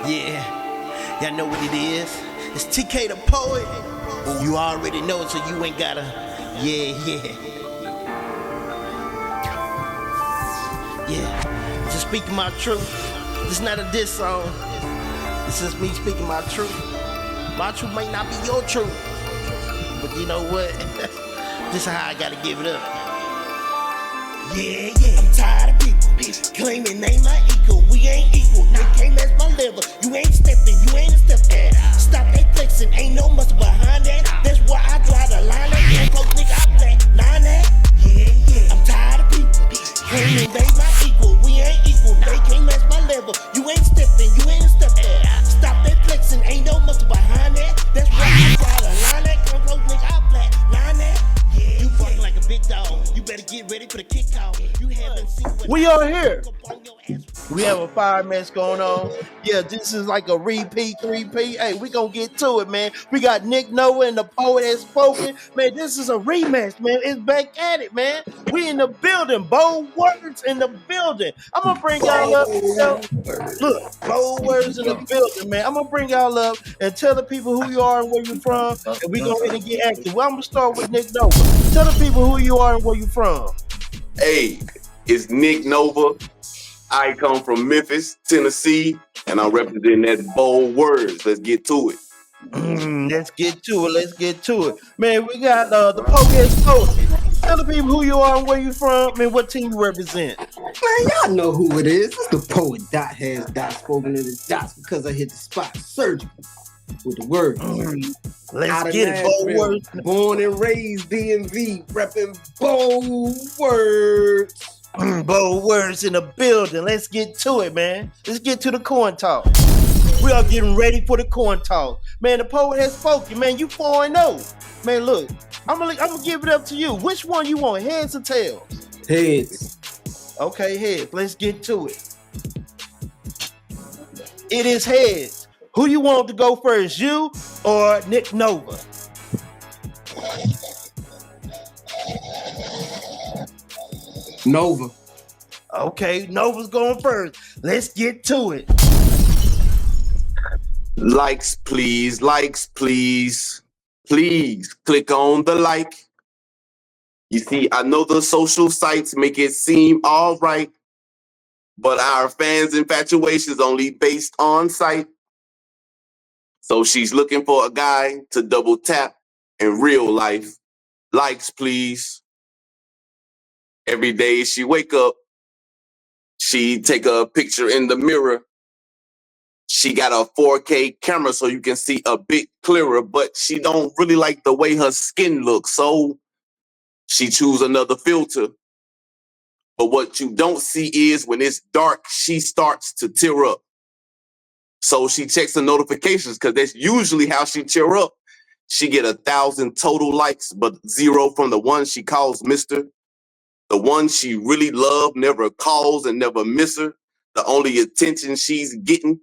Yeah, y'all know what it is. It's TK the Poet. You already know, so you ain't gotta. Yeah. Just speaking my truth. This not a diss song. This is me speaking my truth. My truth might not be your truth, but you know what? This is how I gotta give it up. Yeah, I'm tired of people claiming they my equal. We ain't equal, they can't match my level. You ain't stepping, you ain't a step that. Stop that flexing, ain't no muscle behind that. That's why I draw the line. That close nigga, I play 9 that. Yeah, I'm tired of people claiming they my equal. We ain't equal, they can't match my level. You ain't stepping, you ain't a step that. Stop that flexing, ain't no muscle behind that. That's why I draw the line. That close nigga, I play 9 that. You barking like a big dog. You better get ready for the kickoff. You haven't seen what We are here. We have a fire mess going on. Yeah, this is like a repeat, 3P. Hey, we gonna get to it, man. We got Nick Noah and the Poet Has Spoken. Man, this is a rematch, man. It's back at it, man. We in the building. Bold words in the building. I'm gonna bring y'all up. Look, bold words in the building, man. I'm gonna bring y'all up and tell the people who you are and where you're from, and we go ahead and get active. Well, I'm gonna start with Nick Noah. Tell the people who you are and where you're from. Hey, it's Nick Nova. I come from Memphis, Tennessee, and I'm representing that bold words. Let's get to it. Let's get to it. Let's get to it. Man, we got the Poet Has Spoken. Tell the people who you are and where you from and what team you represent. Man, y'all know who it is. It's the poet dot has dot spoken in the dots because I hit the spot surgical with the words. Let's get it. Bold words. Born and raised DMV, repping bold words. Bold words in the building. Let's get to it, man. Let's get to the coin talk. We are getting ready for the coin talk. Man, the Poet Has Spoken. Man, you 4-0. Man, look, I'm gonna give it up to you. Which one you want, heads or tails? Heads. Okay, heads. Let's get to it. It is heads. Who you want to go first, you or Nick Nova? Nova. Okay, Nova's going first. Let's get to it. Likes, please. Likes, please. Please click on the like. You see, I know the social sites make it seem all right, but our fans' infatuation is only based on sight. So she's looking for a guy to double tap in real life. Likes, please. Every day she wake up, she take a picture in the mirror. She got a 4K camera so you can see a bit clearer, but she don't really like the way her skin looks, so she choose another filter. But what you don't see is when it's dark, she starts to tear up. So she checks the notifications because that's usually how she tear up. She get 1,000 total likes, but 0 from the one she calls Mr. The one she really loved never calls and never miss her. The only attention she's getting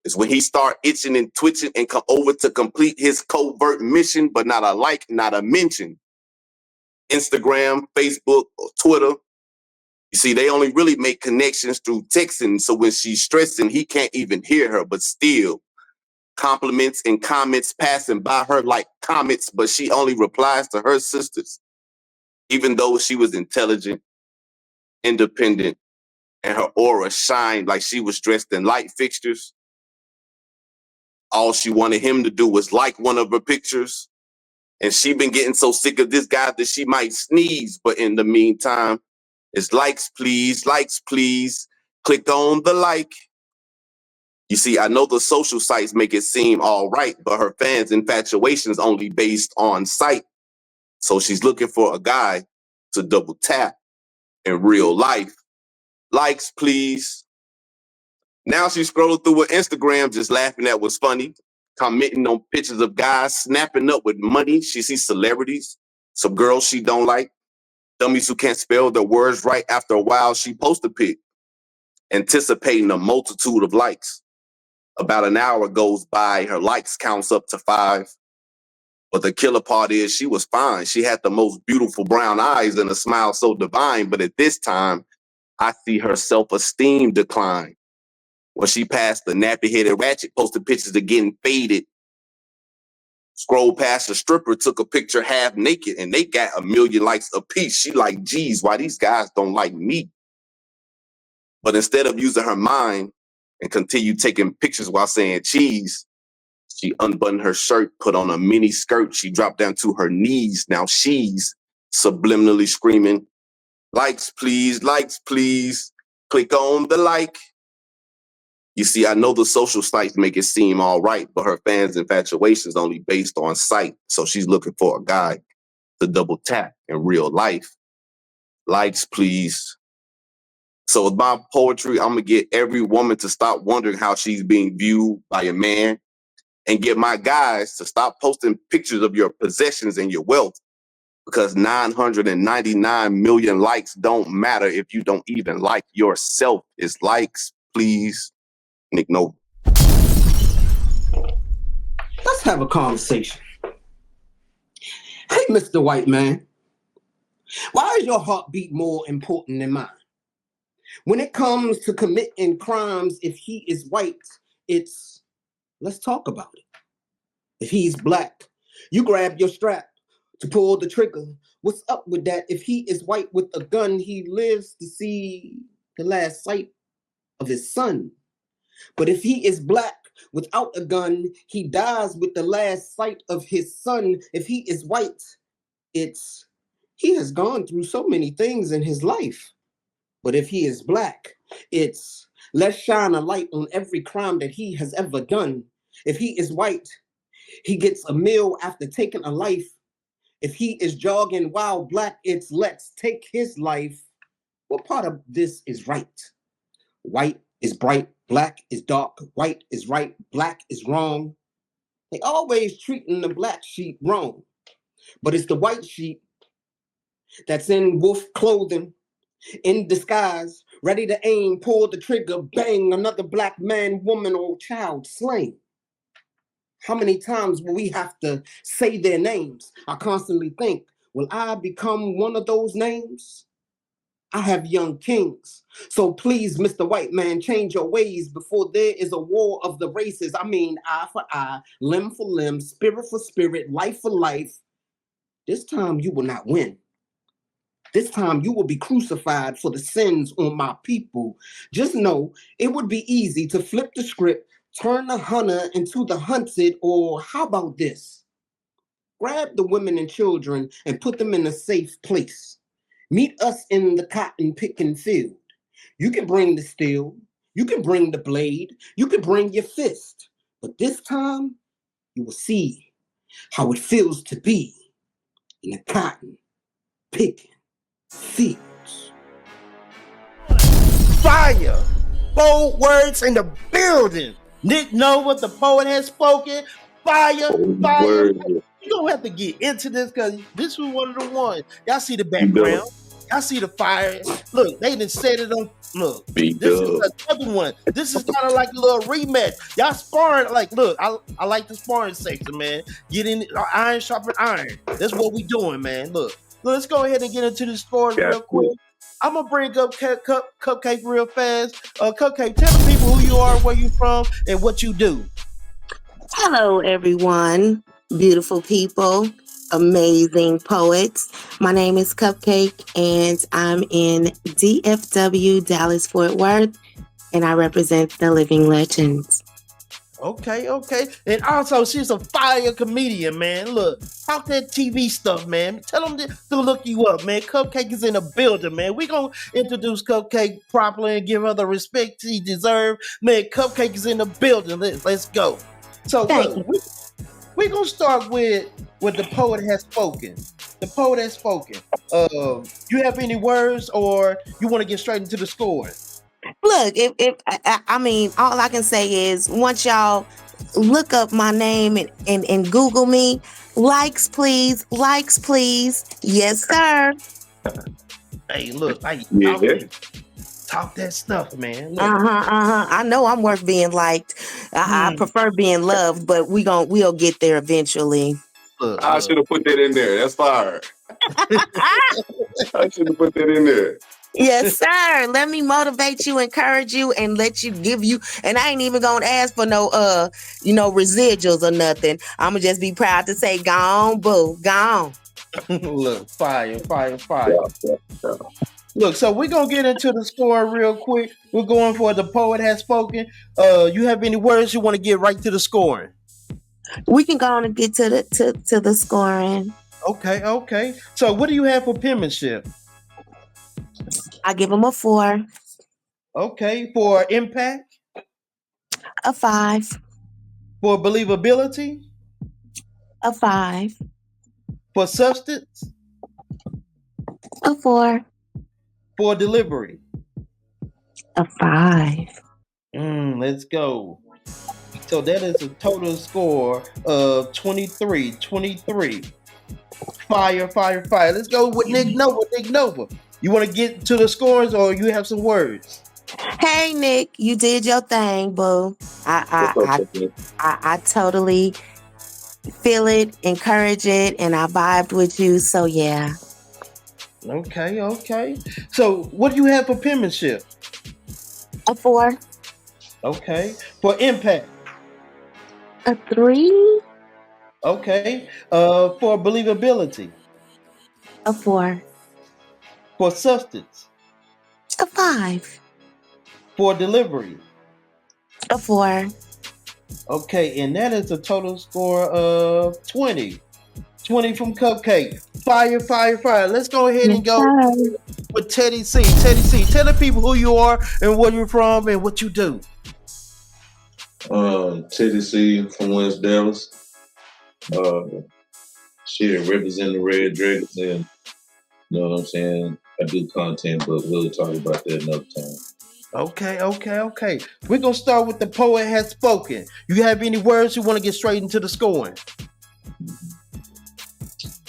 is when he start itching and twitching and come over to complete his covert mission, but not a like, not a mention. Instagram, Facebook, or Twitter. You see, they only really make connections through texting. So when she's stressing, he can't even hear her, but still compliments and comments passing by her like comets, but she only replies to her sisters. Even though she was intelligent, independent, and her aura shined like she was dressed in light fixtures. All she wanted him to do was like one of her pictures. And she been getting so sick of this guy that she might sneeze. But in the meantime, it's likes, please, click on the like. You see, I know the social sites make it seem all right, but her fans' infatuation is only based on sight. So she's looking for a guy to double tap in real life. Likes, please. Now she's scrolling through her Instagram, just laughing at what's funny, commenting on pictures of guys snapping up with money. She sees celebrities, some girls she don't like, dummies who can't spell their words right. After a while, she posts a pic, anticipating a multitude of likes. About an hour goes by, her likes counts up to 5. But the killer part is she was fine. She had the most beautiful brown eyes and a smile so divine. But at this time, I see her self-esteem decline. When she passed the nappy-headed ratchet, posted pictures of getting faded. Scrolled past the stripper, took a picture half naked, and they got 1 million likes apiece. She like, geez, why these guys don't like me? But instead of using her mind and continue taking pictures while saying cheese, she unbuttoned her shirt, put on a mini skirt. She dropped down to her knees. Now she's subliminally screaming, likes, please, likes, please. Click on the like. You see, I know the social sites make it seem all right, but her fans' infatuation is only based on sight. So she's looking for a guy to double tap in real life. Likes, please. So with my poetry, I'm going to get every woman to stop wondering how she's being viewed by a man, and get my guys to stop posting pictures of your possessions and your wealth, because 999 million likes don't matter if you don't even like yourself. It's likes, please. Nick Noble. Let's have a conversation. Hey, Mr. White Man, why is your heartbeat more important than mine? When it comes to committing crimes, if he is white, it's let's talk about it. If he's black, you grab your strap to pull the trigger. What's up with that? If he is white with a gun, he lives to see the last sight of his son. But if he is black without a gun, he dies with the last sight of his son. If he is white, it's he has gone through so many things in his life. But if he is black, it's let's shine a light on every crime that he has ever done. If he is white, he gets a meal after taking a life. If he is jogging while black, it's let's take his life. What part of this is right? White is bright, black is dark, white is right, black is wrong. They always treating the black sheep wrong. But it's the white sheep that's in wolf clothing, in disguise, ready to aim, pull the trigger, bang, another black man, woman, or child slain. How many times will we have to say their names? I constantly think, will I become one of those names? I have young kings. So please, Mr. White Man, change your ways before there is a war of the races. I mean, eye for eye, limb for limb, spirit for spirit, life for life. This time you will not win. This time you will be crucified for the sins on my people. Just know it would be easy to flip the script, turn the hunter into the hunted, or how about this? Grab the women and children and put them in a safe place. Meet us in the cotton picking field. You can bring the steel, you can bring the blade, you can bring your fist. But this time, you will see how it feels to be in the cotton picking fields. Fire! Bold words in the building. Nick Nova, the poet, has spoken. Fire, fire. You don't have to get into this because this was one of the ones. Y'all see the background. Y'all see the fire. Look, they done set it on. Look, this is another one. This is kind of like a little rematch. Y'all sparring. Like, look, I like the sparring section, man. Get in, iron sharpen iron. That's what we doing, man. Look, let's go ahead and get into the story real quick. I'm gonna bring up Cupcake real fast. Cupcake, tell the people who you are, where you from, and what you do. Hello, everyone. Beautiful people, amazing poets. My name is Cupcake, and I'm in DFW, Dallas, Fort Worth, and I represent the Living Legends. Okay. And also, she's a fire comedian, man. Look, talk that TV stuff, man. Tell them to look you up, man. Cupcake is in the building, man. We gonna introduce Cupcake properly and give her the respect she deserves. Man, Cupcake is in the building. Let's go. So, look, we're gonna start with the poet has spoken. The poet has spoken. You have any words, or you want to get straight into the scoring? Look, I mean, all I can say is once y'all look up my name and Google me, likes please. Yes, sir. Hey, look, talk that stuff, man. Look. I know I'm worth being liked. I prefer being loved, but we'll get there eventually. Look, I should have put that in there. That's fire. I should have put that in there. Yes, sir. Let me motivate you, encourage you, and let you give you. And I ain't even gonna ask for no residuals or nothing. I'ma just be proud to say, gone, boo, gone. Look, fire, fire, fire. Yeah, yeah, yeah. Look, so we're gonna get into the score real quick. We're going for the poet has spoken. You have any words you want to get right to the scoring? We can go on and get to the scoring. Okay, okay. So what do you have for penmanship? I give him a 4, Okay, for impact, a 5, for believability, a 5, for substance, a 4, for delivery. a 5. Let's go. So that is a total score of 23. 23. Fire, fire, fire. Let's go with Nick Nova. Nick Nova. You want to get to the scores or you have some words? Hey Nick, you did your thing, boo. I What's I up, Tiffany? I totally feel it, encourage it, and I vibed with you. So yeah, Okay, okay. So what do you have for penmanship? a 4, Okay. For impact. a 3, Okay. For believability. a 4, For substance. a 5, For delivery. a 4. Okay, and that is a total score of 20. 20 from Cupcake. Fire, fire, fire. Let's go ahead Yes, and go sir. with Teddy C. Teddy C. Tell the people who you are and where you're from and what you do. Tennessee from West Dallas. Uh, shit, represent the Red Dragons, and you know what I'm saying. I do content, but we'll talk about that another time. Okay, okay, okay. We're gonna start with the poet has spoken. You have any words you want to get straight into the scoring?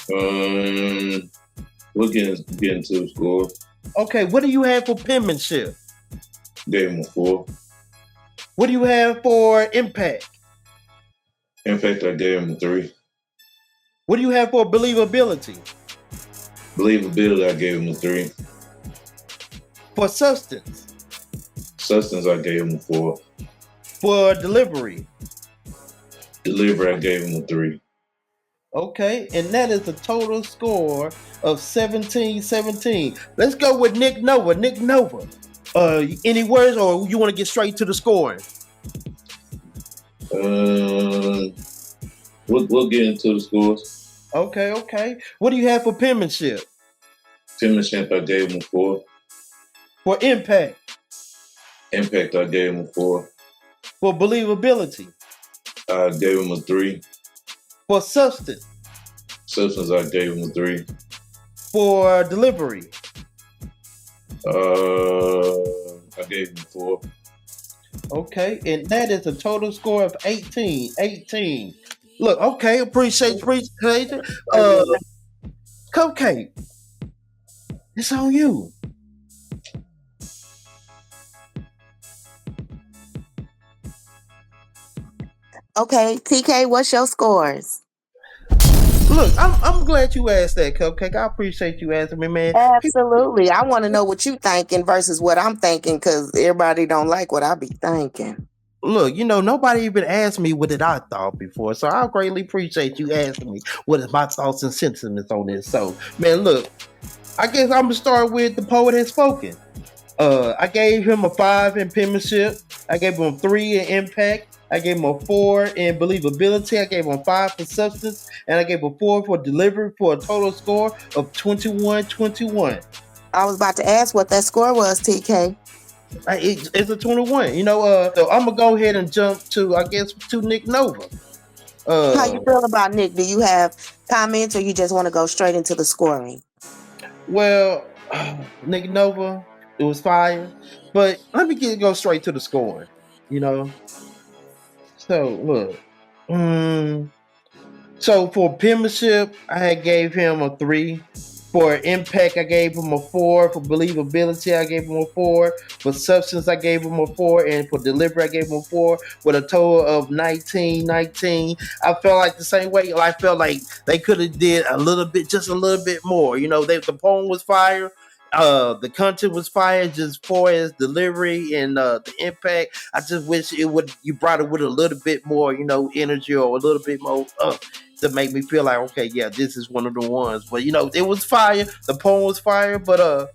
We'll get into the score. Okay, what do you have for penmanship? Gave him a 4. What do you have for impact? In fact, I gave him a 3. What do you have for believability? Believability, I gave him a 3. For substance? Substance, I gave him a 4. For delivery? Delivery, I gave him a 3. Okay, and that is a total score of 17-17. Let's go with Nick Nova. Nick Nova. Any words or you want to get straight to the scoring? We'll get into the scores. Okay, okay. What do you have for penmanship? Penmanship, I gave him a 4. For impact? Impact, I gave him a 4. For believability? I gave him a 3. For substance? Substance, I gave him a 3. For delivery? I gave him a 4. Okay, and that is a total score of 18. 18. Look, okay, appreciate it. Cupcake, it's on you. Okay, TK, what's your scores? Look, I'm glad you asked that, Cupcake. I appreciate you asking me, man. Absolutely. I want to know what you thinking versus what I'm thinking because everybody don't like what I be thinking. Look, nobody even asked me what did I thought before, so I greatly appreciate you asking me what is my thoughts and sentiments on this. So, man, look, I guess I'm gonna start with the poet has spoken. I gave him a 5 in penmanship. I gave him a 3 in impact. I gave him a 4 in believability. I gave him a 5 for substance, and I gave him a 4 for delivery for a total score of 21-21. I was about to ask what that score was, TK. It's a 21. So I'm gonna go ahead and jump to Nick Nova. How you feel about Nick? Do you have comments or you just want to go straight into the scoring? Well, Nick Nova, it was fire, but let me go straight to the scoring. So look, so for penmanship, I had gave him a 3. For impact, I gave him a 4. For believability, I gave him a 4. For substance, I gave him a 4. And for delivery, I gave him a 4 with a total of 19. I felt like the same way. I felt like they could have did just a little bit more. The poem was fire. The content was fire just far as delivery and the impact. I just wish it would you brought it with a little bit more, energy or a little bit more to make me feel like, okay, yeah, this is one of the ones. But it was fire. The poem was fire, but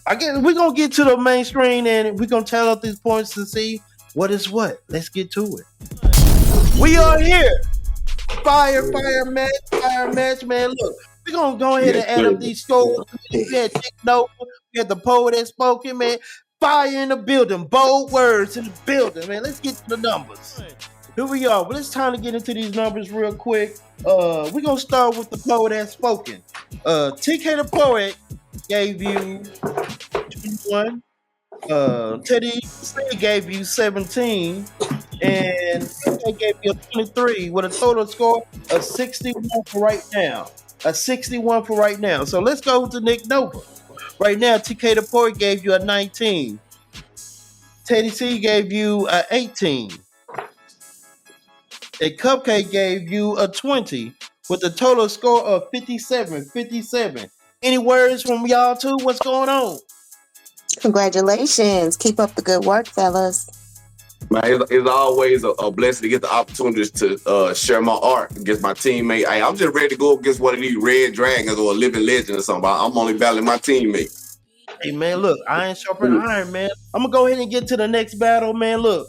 I guess we're gonna get to the main screen and we're gonna tell out these points to see what is what. Let's get to it. We are here. Fire match, man. Look, we're gonna go ahead Yes, and add sir. up these scores. We had Nick Nova, we had the poet that spoken, man. Fire in the building, bold words in the building, man. Let's get to the numbers. Here we are. Well, it's time to get into these numbers real quick. We're gonna start with the poet that spoken. TK the poet gave you 21. Teddy C gave you 17, and I gave you a 23 with a total score of 61 for right now. A 61 for right now. So let's go to Nick Nova. Right now, TK the Poet gave you a 19. Teddy C gave you a 18. And Cupcake gave you a 20 with a total score of 57. 57. Any words from y'all two? What's going on? Congratulations. Keep up the good work, fellas. Man, it's always a blessing to get the opportunities to share my art against my teammate. Hey, I'm just ready to go against one of these red dragons or a living legend or something. I'm only battling my teammate. Hey man, look, iron sharpen iron, man. I'm gonna go ahead and get to the next battle, man. Look,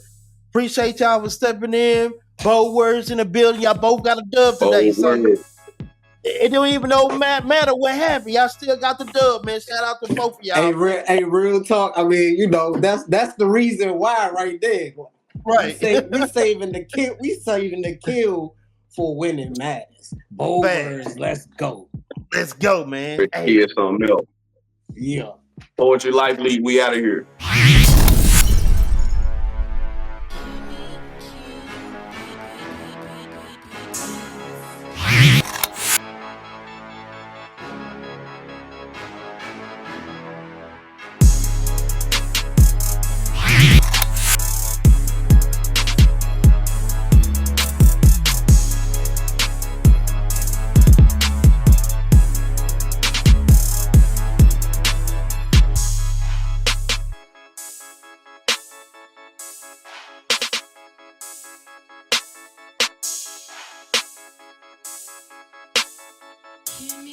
appreciate y'all for stepping in. Bold words in the building. Y'all both got a dub today, Oh, so word. it don't even matter what happened. Y'all still got the dub, man. Shout out to both of y'all. Real talk. I mean, that's the reason why right there. Right. We saving the kill. We saving the kill for winning matters. Bold Man. words. Let's go. Let's go, man. Hey. Here's something else. Yeah. PoetryLife League, we out of here. Give me